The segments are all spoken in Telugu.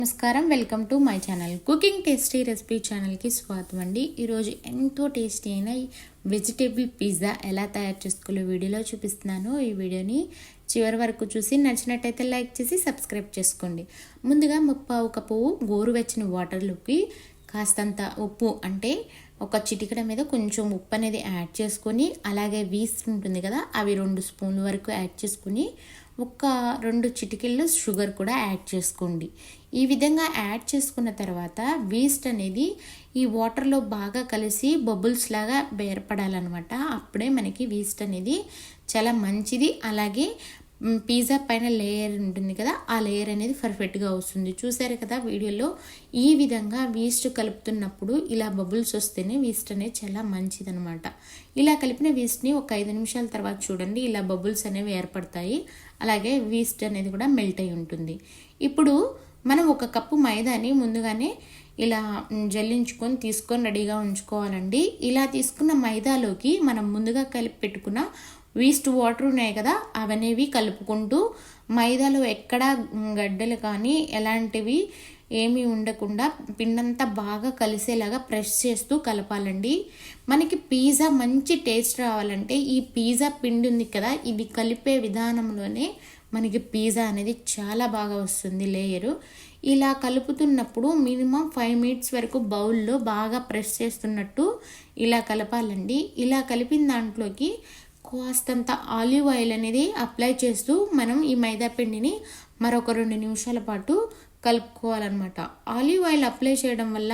నమస్కారం, welcome to my channel. Cooking tasty recipe ఛానల్కి స్వాగతం అండి. ఈరోజు ఎంతో టేస్టీ అయిన వెజిటేబుల్ పిజ్జా ఎలా తయారు చేసుకోవాలో వీడియోలో చూపిస్తున్నాను. ఈ వీడియోని చివరి వరకు చూసి నచ్చినట్టయితే లైక్ చేసి సబ్స్క్రైబ్ చేసుకోండి. ముందుగా 1/4 కప్పు గోరువెచ్చని వాటర్లోకి కాస్తంత ఉప్పు, అంటే ఒక చిటికెడ మీద కొంచెం ఉప్పు అనేది యాడ్ చేసుకొని, అలాగే వీస్ట్ ఉంటుంది కదా, అవి 2 స్పూన్ల వరకు యాడ్ చేసుకుని ఒక 2 చిటికెళ్ళు షుగర్ కూడా యాడ్ చేసుకోండి. ఈ విధంగా యాడ్ చేసుకున్న తర్వాత వీస్ట్ అనేది ఈ వాటర్లో బాగా కలిసి బబుల్స్ లాగా ఏర్పడాలన్నమాట. అప్పుడే మనకి వీస్ట్ అనేది చాలా మంచిది. అలాగే పిజ్జా పైన లేయర్ ఉంటుంది కదా, ఆ లేయర్ అనేది పర్ఫెక్ట్గా వస్తుంది. చూసారు కదా వీడియోలో, ఈ విధంగా వీస్ట్ కలుపుతున్నప్పుడు ఇలా బబుల్స్ వస్తేనే వీస్ట్ అనేది చాలా మంచిదనమాట. ఇలా కలిపిన వీస్ట్ని ఒక 5 నిమిషాల తర్వాత చూడండి, ఇలా బబుల్స్ అనేవి ఏర్పడతాయి. అలాగే వీస్ట్ అనేది కూడా మెల్ట్ అయి ఉంటుంది. ఇప్పుడు మనం 1 కప్పు మైదాని ముందుగానే ఇలా జల్లించుకొని తీసుకొని రెడీగా ఉంచుకోవాలండి. ఇలా తీసుకున్న మైదాలోకి మనం ముందుగా కలిపి పెట్టుకున్న వీస్ట్ వాటర్ ఉన్నాయి కదా, అవనేవి కలుపుకుంటూ మైదాలో ఎక్కడ గడ్డలు కానీ ఎలాంటివి ఏమీ ఉండకుండా పిండంతా బాగా కలిసేలాగా ప్రెస్ చేస్తూ కలపాలండి. మనకి పిజ్జా మంచి టేస్ట్ రావాలంటే ఈ పిజ్జా పిండి ఉంది కదా, ఇది కలిపే విధానంలోనే మనకి పిజ్జా అనేది చాలా బాగా వస్తుంది లేయరు. ఇలా కలుపుతున్నప్పుడు మినిమం 5 మినిట్స్ వరకు బౌల్లో బాగా ప్రెస్ చేస్తున్నట్టు ఇలా కలపాలండి. ఇలా కలిపిన దాంట్లోకి కాస్తంత ఆలివ్ ఆయిల్ అనేది అప్లై చేస్తూ మనం ఈ మైదా పిండిని మరొక 2 నిమిషాల పాటు కలుపుకోవాలన్నమాట. ఆలివ్ ఆయిల్ అప్లై చేయడం వల్ల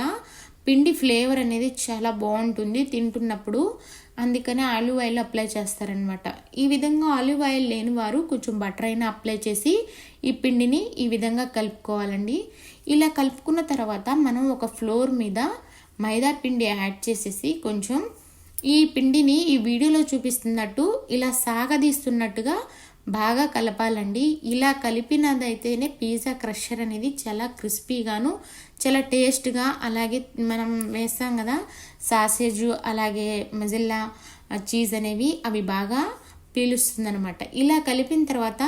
పిండి ఫ్లేవర్ అనేది చాలా బాగుంటుంది తింటున్నప్పుడు, అందుకనే ఆలివ్ ఆయిల్ అప్లై చేస్తారనమాట. ఈ విధంగా ఆలివ్ ఆయిల్ లేని వారు కొంచెం బటర్ అయినా అప్లై చేసి ఈ పిండిని ఈ విధంగా కలుపుకోవాలండి. ఇలా కలుపుకున్న తర్వాత మనం ఒక ఫ్లోర్ మీద మైదా పిండి యాడ్ చేసేసి కొంచెం ఈ పిండిని ఈ వీడియోలో చూపిస్తున్నట్టు ఇలా సాగదీస్తున్నట్టుగా బాగా కలపాలండి. ఇలా కలిపినదైతేనే పిజ్జా క్రషర్ అనేది చాలా క్రిస్పీగాను చాలా టేస్ట్గా, అలాగే మనం వేస్తాం కదా సాసేజ్, అలాగే మజిల్లా చీజ్ అనేవి, అవి బాగా పీలుస్తుంది అనమాట. ఇలా కలిపిన తర్వాత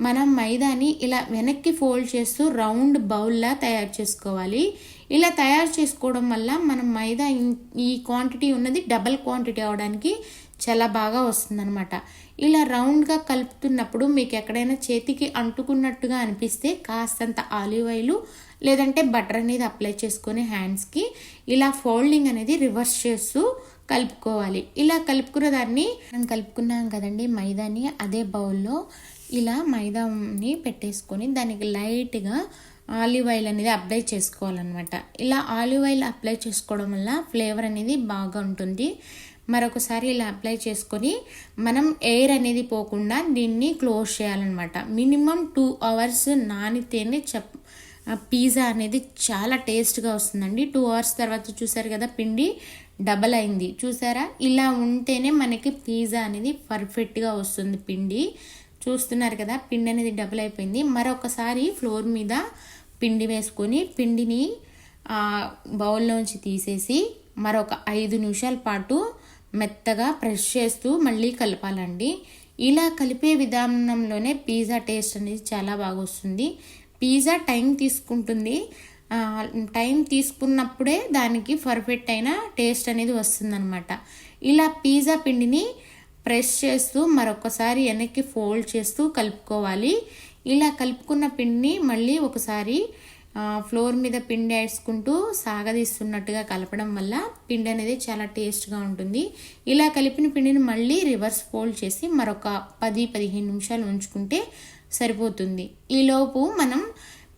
మనం మైదాని ఇలా వెనక్కి ఫోల్డ్ చేస్తూ రౌండ్ బౌల్లా తయారు చేసుకోవాలి. ఇలా తయారు చేసుకోవడం వల్ల మనం మైదా ఈ క్వాంటిటీ ఉన్నది డబల్ క్వాంటిటీ అవడానికి చాలా బాగా వస్తుందన్నమాట. ఇలా రౌండ్గా కలుపుతున్నప్పుడు మీకు ఎక్కడైనా చేతికి అంటుకున్నట్టుగా అనిపిస్తే కాస్తంత ఆలివ్ ఆయిల్ లేదంటే బటర్ అనేది అప్లై చేసుకొని హ్యాండ్స్కి ఇలా ఫోల్డింగ్ అనేది రివర్స్ చేస్తూ కలుపుకోవాలి. ఇలా కలుపుకున్న దాన్ని మనం కలుపుకున్నాం కదండి మైదాని, అదే బౌల్లో ఇలా మైదాని పెట్టేసుకొని దానికి లైట్గా ఆలివ్ ఆయిల్ అనేది అప్లై చేసుకోవాలన్నమాట. ఇలా ఆలివ్ ఆయిల్ అప్లై చేసుకోవడం వల్ల ఫ్లేవర్ అనేది బాగా ఉంటుంది. మరొకసారి ఇలా అప్లై చేసుకొని మనం ఎయిర్ అనేది పోకుండా దీన్ని క్లోజ్ చేయాలన్నమాట. మినిమం 2 అవర్స్ నానితేనే పిజ్జా అనేది చాలా టేస్ట్గా వస్తుందండి. 2 అవర్స్ తర్వాత చూసారు కదా పిండి డబల్ అయింది, చూసారా? ఇలా ఉంటేనే మనకి పిజ్జా అనేది పర్ఫెక్ట్గా వస్తుంది. పిండి చూస్తున్నారు కదా, పిండి అనేది డబల్ అయిపోయింది. మరొకసారి ఫ్లోర్ మీద పిండి వేసుకొని పిండిని బౌల్లోంచి తీసేసి మరొక 5 నిమిషాల పాటు మెత్తగా ప్రెస్ చేస్తూ మళ్ళీ కలపాలండి. ఇలా కలిపే విధానంలోనే పిజ్జా టేస్ట్ అనేది చాలా బాగా వస్తుంది. పిజ్జా టైం తీసుకుంటుంది, టైం తీసుకున్నప్పుడే దానికి పర్ఫెక్ట్ అయిన టేస్ట్ అనేది వస్తుందన్నమాట. ఇలా పిజ్జా పిండిని ప్రెస్ చేస్తూ మరొకసారి వెనక్కి ఫోల్డ్ చేస్తూ కలుపుకోవాలి. ఇలా కలుపుకున్న పిండిని మళ్ళీ ఒకసారి ఫ్లోర్ మీద పిండి వేసుకుంటూ సాగదీస్తున్నట్టుగా కలపడం వల్ల పిండి అనేది చాలా టేస్ట్గా ఉంటుంది. ఇలా కలిపిన పిండిని మళ్ళీ రివర్స్ ఫోల్డ్ చేసి మరొక 10-15 నిమిషాలు ఉంచుకుంటే సరిపోతుంది. ఈలోపు మనం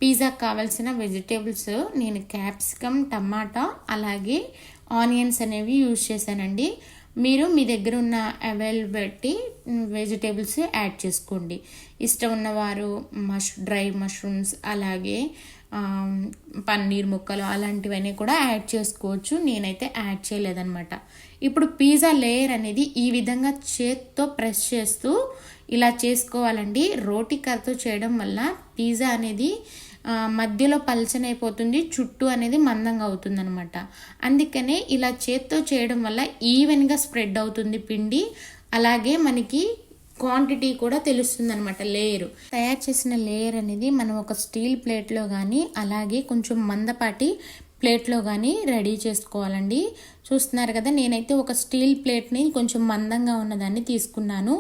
పిజ్జాకి కావాల్సిన వెజిటేబుల్స్ నేను క్యాప్సికమ్, టమాటా, అలాగే ఆనియన్స్ అనేవి యూజ్ చేశానండి. మీరు మీ దగ్గర ఉన్న అవైలబిలిటీ వెజిటేబుల్స్ యాడ్ చేసుకోండి. ఇష్టం ఉన్నవారు డ్రై మష్రూమ్స్, అలాగే పన్నీర్ ముక్కలు అలాంటివన్నీ కూడా యాడ్ చేసుకోవచ్చు. నేనైతే యాడ్ చేయలేదన్నమాట. ఇప్పుడు పిజ్జా లేయర్ అనేది ఈ విధంగా చేత్తో ప్రెస్ చేస్తూ ఇలా చేసుకోవాలండి. రోటీ కర్రతో చేయడం వల్ల పిజ్జా అనేది మధ్యలో పలచనైపోతుంది, చుట్టూ అనేది మందంగా అవుతుంది అనమాట. అందుకనే ఇలా చేత్తో చేయడం వల్ల ఈవెన్గా స్ప్రెడ్ అవుతుంది పిండి. అలాగే మనకి క్వాంటిటీ కూడా తెలుస్తుంది అనమాట. లేయర్ తయారు చేసిన లేయర్ అనేది మనం ఒక స్టీల్ ప్లేట్లో కానీ అలాగే కొంచెం మందపాటి ప్లేట్లో కానీ రెడీ చేసుకోవాలండి. చూస్తున్నారు కదా, నేనైతే ఒక స్టీల్ ప్లేట్ని కొంచెం మందంగా ఉన్నదాన్ని తీసుకున్నాను.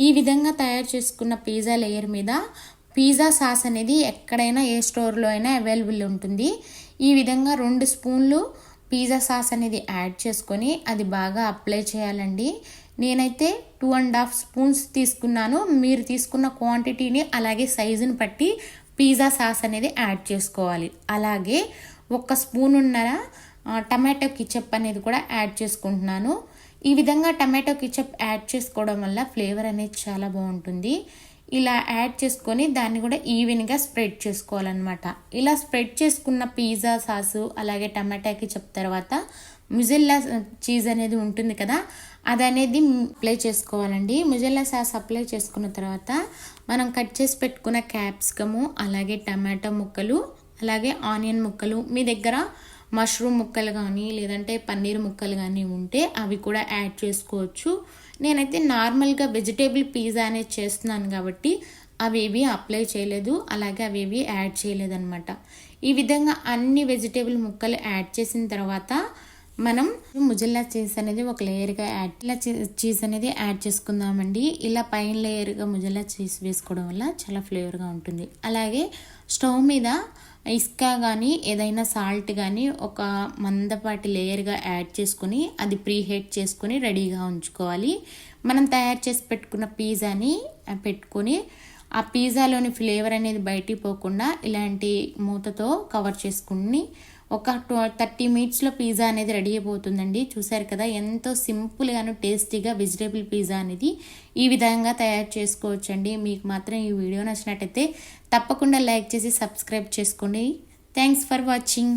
ఈ విధంగా తయారు చేసుకున్న పిజ్జా లేయర్ మీద పిజ్జా సాస్ అనేది ఎక్కడైనా ఏ స్టోర్లో అయినా అవైలబుల్ ఉంటుంది. ఈ విధంగా 2 స్పూన్లు పిజ్జా సాస్ అనేది యాడ్ చేసుకొని అది బాగా అప్లై చేయాలండి. నేనైతే 2.5 స్పూన్స్ తీసుకున్నాను. మీరు తీసుకున్న క్వాంటిటీని అలాగే సైజుని బట్టి పిజ్జా సాస్ అనేది యాడ్ చేసుకోవాలి. అలాగే 1 స్పూనున్నర టమాటో కెచప్ అనేది కూడా యాడ్ చేసుకుంటున్నాను. ఈ విధంగా టమాటో కెచప్ యాడ్ చేసుకోవడం వల్ల ఫ్లేవర్ అనేది చాలా బాగుంటుంది. ఇలా యాడ్ చేసుకొని దాన్ని కూడా ఈవెన్గా స్ప్రెడ్ చేసుకోవాలన్నమాట. ఇలా స్ప్రెడ్ చేసుకున్న పిజ్జా సాసు అలాగే టమాటా కెచప్ తర్వాత ముజెల్లా చీజ్ అనేది ఉంటుంది కదా, అది అనేది అప్లై చేసుకోవాలండి. ముజెల్లా సాస్ అప్లై చేసుకున్న తర్వాత మనం కట్ చేసి పెట్టుకున్న క్యాప్సికము అలాగే టమాటా ముక్కలు అలాగే ఆనియన్ ముక్కలు, మీ దగ్గర మష్రూమ్ ముక్కలు కానీ లేదంటే పన్నీర్ ముక్కలు కానీ ఉంటే అవి కూడా యాడ్ చేసుకోవచ్చు. నేనైతే నార్మల్గా వెజిటేబుల్ పిజ్జా అనేది చేస్తున్నాను కాబట్టి అవేవి అప్లై చేయలేదు, అలాగే అవేవి యాడ్ చేయలేదు అనమాట. ఈ విధంగా అన్ని వెజిటేబుల్ ముక్కలు యాడ్ చేసిన తర్వాత మనం ముజెల్లా చీజ్ అనేది ఒక లేయర్గా చీజ్ అనేది యాడ్ చేసుకుందామండి. ఇలా పైన లేయర్గా ముజెల్లా చీజ్ వేసుకోవడం వల్ల చాలా ఫ్లేవర్గా ఉంటుంది. అలాగే స్టవ్ మీద ఇసుక కానీ ఏదైనా సాల్ట్ కానీ ఒక మందపాటి లేయర్గా యాడ్ చేసుకుని అది ప్రీహీట్ చేసుకుని రెడీగా ఉంచుకోవాలి. మనం తయారు చేసి పెట్టుకున్న పిజ్జాని పెట్టుకొని ఆ పిజ్జాలోని ఫ్లేవర్ అనేది బయటికి పోకుండా ఇలాంటి మూతతో కవర్ చేసుకుని ఒక 30 మినిట్స్లో పిజ్జా అనేది రెడీ అయిపోతుందండి. చూసారు కదా, ఎంతో సింపుల్గాను టేస్టీగా వెజిటేబుల్ పిజ్జా అనేది ఈ విధంగా తయారు చేసుకోవచ్చండి. మీకు మాత్రం ఈ వీడియో నచ్చినట్టయితే తప్పకుండా లైక్ చేసి సబ్స్క్రైబ్ చేసుకోండి. Thanks for watching.